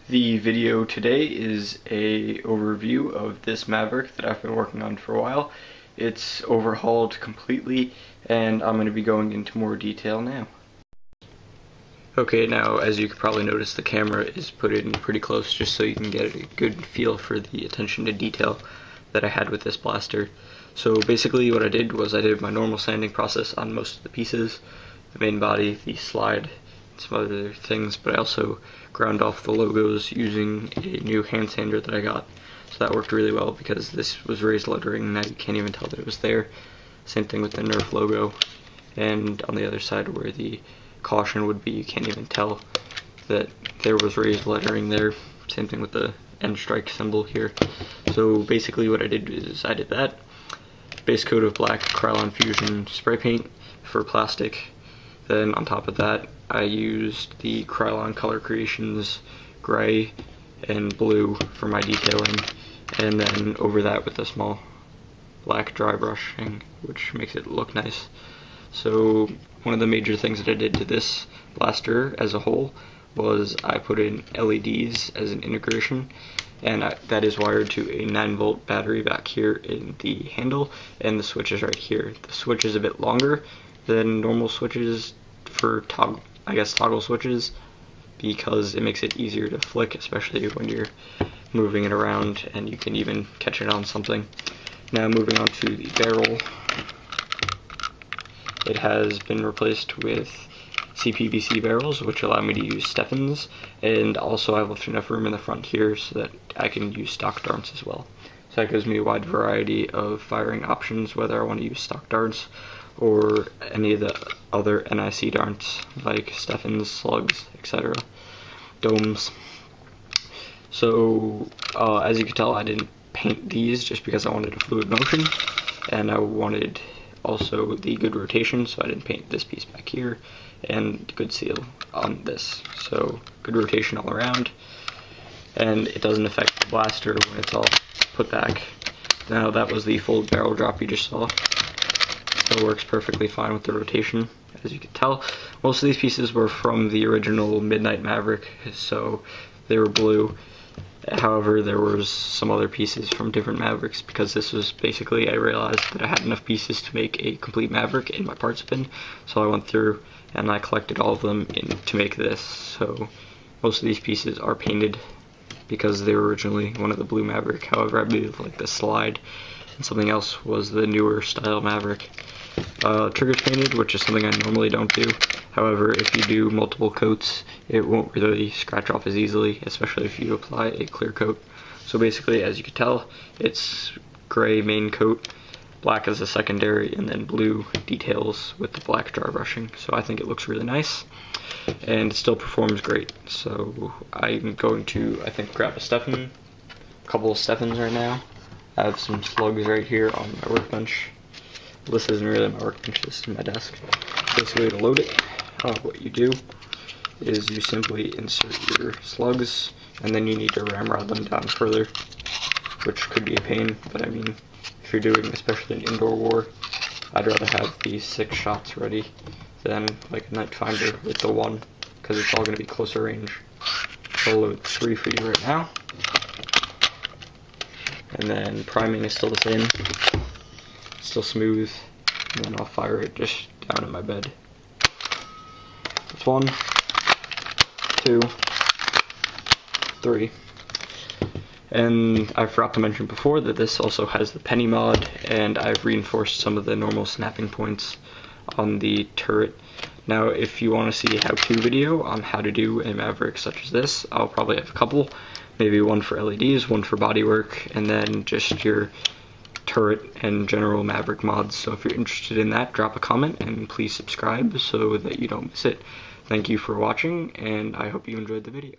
The video today is a overview of this Maverick that I've been working on for a while. It's overhauled completely and I'm going to be going into more detail now. Okay, now as you can probably notice, the camera is put in pretty close just so you can get a good feel for the attention to detail that I had with this blaster. So basically what I did was I did my normal sanding process on most of the pieces, the main body, the slide, some other things, but I also ground off the logos using a new hand sander that I got. So that worked really well because this was raised lettering, now you can't even tell that it was there. Same thing with the Nerf logo, and on the other side where the caution would be, you can't even tell that there was raised lettering there. Same thing with the end strike symbol here. So basically what I did is I did that. Base coat of black Krylon Fusion spray paint for plastic. Then on top of that I used the Krylon Color Creations gray and blue for my detailing, and then over that with a small black dry brushing, which makes it look nice. So one of the major things that I did to this blaster as a whole was I put in LEDs as an integration, and that is wired to a 9-volt battery back here in the handle, and the switch is right here. The switch is a bit longer than normal switches for toggle switches, because it makes it easier to flick, especially when you're moving it around and you can even catch it on something. Now moving on to the barrel, it has been replaced with CPVC barrels, which allow me to use Steffens, and also I've left enough room in the front here so that I can use stock darts as well. So that gives me a wide variety of firing options, whether I want to use stock darts or any of the other NIC darts like Steffens, slugs, etc., domes. So as you can tell, I didn't paint these just because I wanted a fluid motion, and I wanted also the good rotation, so I didn't paint this piece back here, and good seal on this. So good rotation all around, and it doesn't affect the blaster when it's all put back. Now that was the full barrel drop you just saw. Still works perfectly fine with the rotation, as you can tell. Most of these pieces were from the original Midnight Maverick, so they were blue. However, there was some other pieces from different Mavericks, because this was basically, I realized that I had enough pieces to make a complete Maverick in my parts bin, so I went through and I collected all of them to make this. So most of these pieces are painted because they were originally one of the blue Maverick. However, I moved like the slide, and something else was the newer style Maverick. Triggers painted, which is something I normally don't do. However, if you do multiple coats, it won't really scratch off as easily, especially if you apply a clear coat. So basically, as you can tell, it's gray main coat, black as a secondary, and then blue details with the black dry brushing. So I think it looks really nice, and it still performs great. So I'm going to, I think, grab a couple of Steffens right now. I have some slugs right here on my workbench. This isn't really my workbench, this is my desk. Basically, to load it, what you do is you simply insert your slugs, and then you need to ramrod them down further, which could be a pain, but I mean, if you're doing especially an indoor war, I'd rather have these 6 shots ready than like a night finder with the 1, because it's all going to be closer range. So I'll load 3 for you right now. And then priming is still the same, still smooth, and then I'll fire it just down in my bed. That's 1, 2, 3. And I forgot to mention before that this also has the penny mod, and I've reinforced some of the normal snapping points on the turret. Now if you want to see a how-to video on how to do a Maverick such as this, I'll probably have a couple. Maybe one for LEDs, one for bodywork, and then just your turret and general Maverick mods. So if you're interested in that, drop a comment and please subscribe so that you don't miss it. Thank you for watching, and I hope you enjoyed the video.